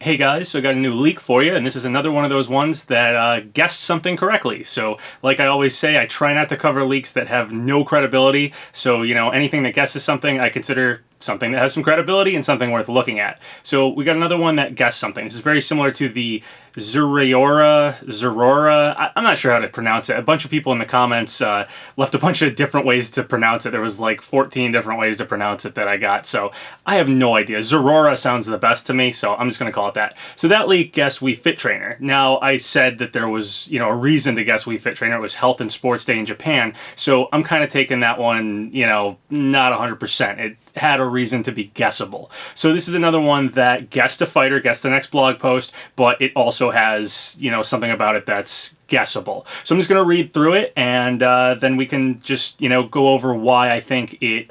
Hey guys, so I got a new leak for you, and this is another one of those ones that guessed something correctly. So, like I always say, I try not to cover leaks that have no credibility. So, anything that guesses something, I consider something that has some credibility and something worth looking at. So, we got another one that guessed something. This is very similar to the Zerora. I'm not sure how to pronounce it. A bunch of people in the comments left a bunch of different ways to pronounce it. There was like 14 different ways to pronounce it that I got, so I have no idea. Zerora sounds the best to me, so I'm just going to call it that. So that leak guessed Wii Fit Trainer. Now, I said that there was, a reason to guess Wii Fit Trainer. It was Health and Sports Day in Japan, so I'm kind of taking that one, not 100%. It had a reason to be guessable. So this is another one that guessed a fighter, guessed the next blog post, but it also has, something about it that's guessable. So I'm just going to read through it, and then we can just, go over why I think it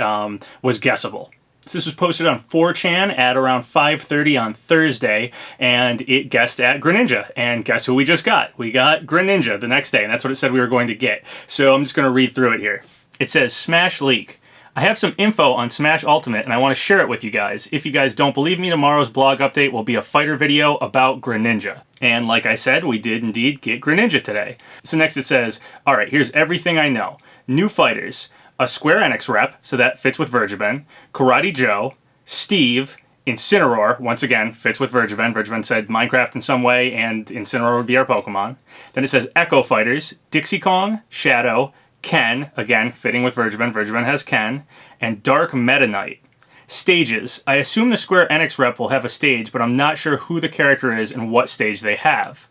was guessable. So this was posted on 4chan at around 5:30 on Thursday, and it guessed at Greninja. And guess who we just got? We got Greninja the next day, and that's what it said we were going to get. So I'm just going to read through it here. It says, Smash Leak. I have some info on Smash Ultimate and I want to share it with you guys. If you guys don't believe me, tomorrow's blog update will be a fighter video about Greninja. And like I said, we did indeed get Greninja today. So next it says, alright, here's everything I know. New fighters, a Square Enix rep, so that fits with Vergaben, Karate Joe, Steve, Incineroar, once again, fits with Vergaben. Vergaben said Minecraft in some way and Incineroar would be our Pokemon. Then it says Echo Fighters, Dixie Kong, Shadow, Ken, again, fitting with Vergaben. Vergaben has Ken. And Dark Meta Knight. Stages. I assume the Square Enix rep will have a stage, but I'm not sure who the character is and what stage they have.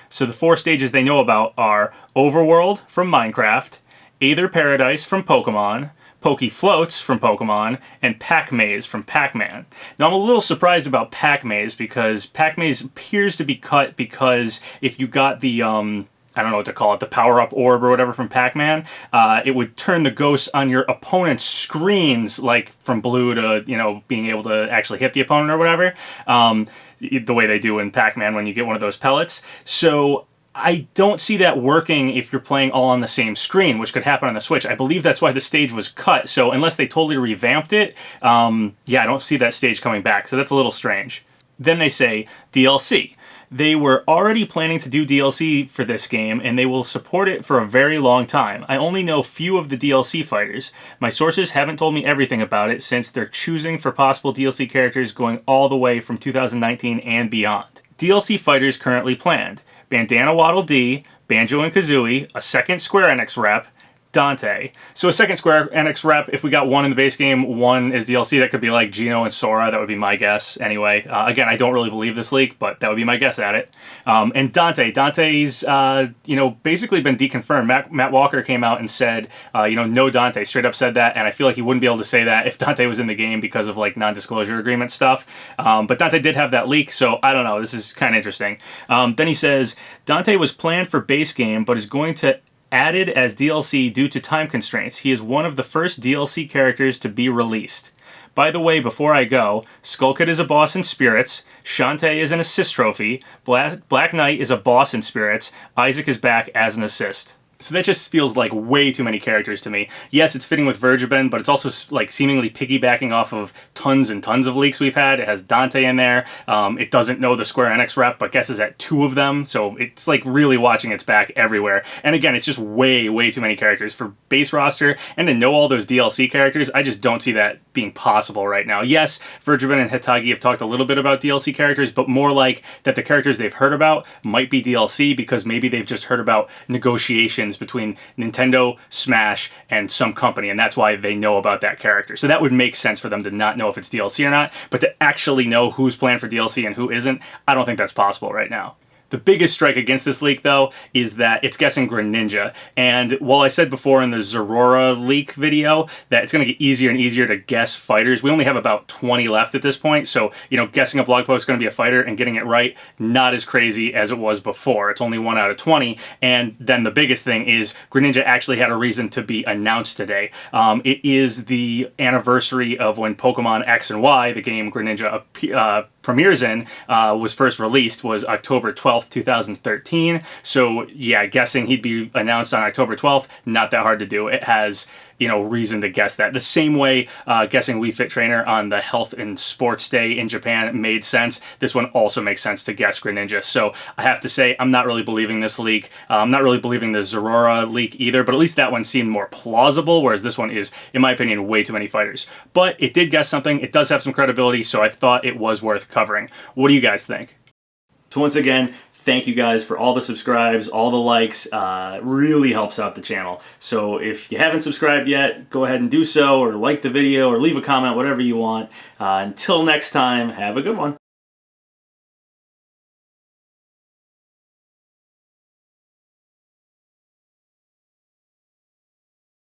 So the 4 stages they know about are Overworld from Minecraft, Aether Paradise from Pokemon, Poke Floats from Pokemon, and Pac-Maze from Pac-Man. Now I'm a little surprised about Pac-Maze because Pac-Maze appears to be cut because if you got the I don't know what to call it, the power-up orb or whatever from Pac-Man, it would turn the ghosts on your opponent's screens, like from blue to, being able to actually hit the opponent or whatever, the way they do in Pac-Man when you get one of those pellets. So I don't see that working if you're playing all on the same screen, which could happen on the Switch. I believe that's why the stage was cut, so unless they totally revamped it, yeah, I don't see that stage coming back, so that's a little strange. Then they say DLC. They were already planning to do DLC for this game, and they will support it for a very long time. I only know few of the DLC fighters. My sources haven't told me everything about it since they're choosing for possible DLC characters going all the way from 2019 and beyond. DLC fighters currently planned. Bandana Waddle Dee, Banjo and Kazooie, a second Square Enix rep, Dante. So a second Square Enix rep, if we got one in the base game, one is DLC, that could be like Geno and Sora. That would be my guess anyway. Again, I don't really believe this leak, but that would be my guess at it. And Dante. Dante's, basically been deconfirmed. Matt Walker came out and said, no Dante. Straight up said that, and I feel like he wouldn't be able to say that if Dante was in the game because of like non-disclosure agreement stuff. But Dante did have that leak, so I don't know. This is kind of interesting. Then he says, Dante was planned for base game, but is going to added as DLC due to time constraints. He is one of the first DLC characters to be released. By the way, before I go, Skullkid is a boss in Spirits, Shantae is an assist trophy, Black Knight is a boss in Spirits, Isaac is back as an assist. So that just feels like way too many characters to me. Yes, it's fitting with Vergaben, but it's also like seemingly piggybacking off of tons and tons of leaks we've had. It has Dante in there. It doesn't know the Square Enix rep, but guesses at 2 of them. So it's like really watching its back everywhere. And again, it's just way, way too many characters for base roster. And to know all those DLC characters, I just don't see that being possible right now. Yes, Vergaben and Hitagi have talked a little bit about DLC characters, but more like that the characters they've heard about might be DLC because maybe they've just heard about negotiations between Nintendo, Smash, and some company, and that's why they know about that character. So that would make sense for them to not know if it's DLC or not, but to actually know who's planned for DLC and who isn't, I don't think that's possible right now. The biggest strike against this leak, though, is that it's guessing Greninja. And while I said before in the Zerora leak video that it's going to get easier and easier to guess fighters, we only have about 20 left at this point. So, guessing a blog post is going to be a fighter and getting it right, not as crazy as it was before. It's only 1 out of 20. And then the biggest thing is Greninja actually had a reason to be announced today. It is the anniversary of when Pokemon X and Y, the game Greninja premieres in, was first released was October 12th, 2013. So yeah, guessing he'd be announced on October 12th, not that hard to do. It has, you know, reason to guess that. The same way guessing Wii Fit Trainer on the Health and Sports Day in Japan made sense, this one also makes sense to guess Greninja. So I have to say, I'm not really believing this leak. I'm not really believing the Zorora leak either, but at least that one seemed more plausible, whereas this one is, in my opinion, way too many fighters. But it did guess something. It does have some credibility, so I thought it was worth covering. What do you guys think? So once again, thank you guys for all the subscribes, all the likes. Really helps out the channel. So if you haven't subscribed yet, go ahead and do so, or like the video, or leave a comment, whatever you want. Until next time, have a good one.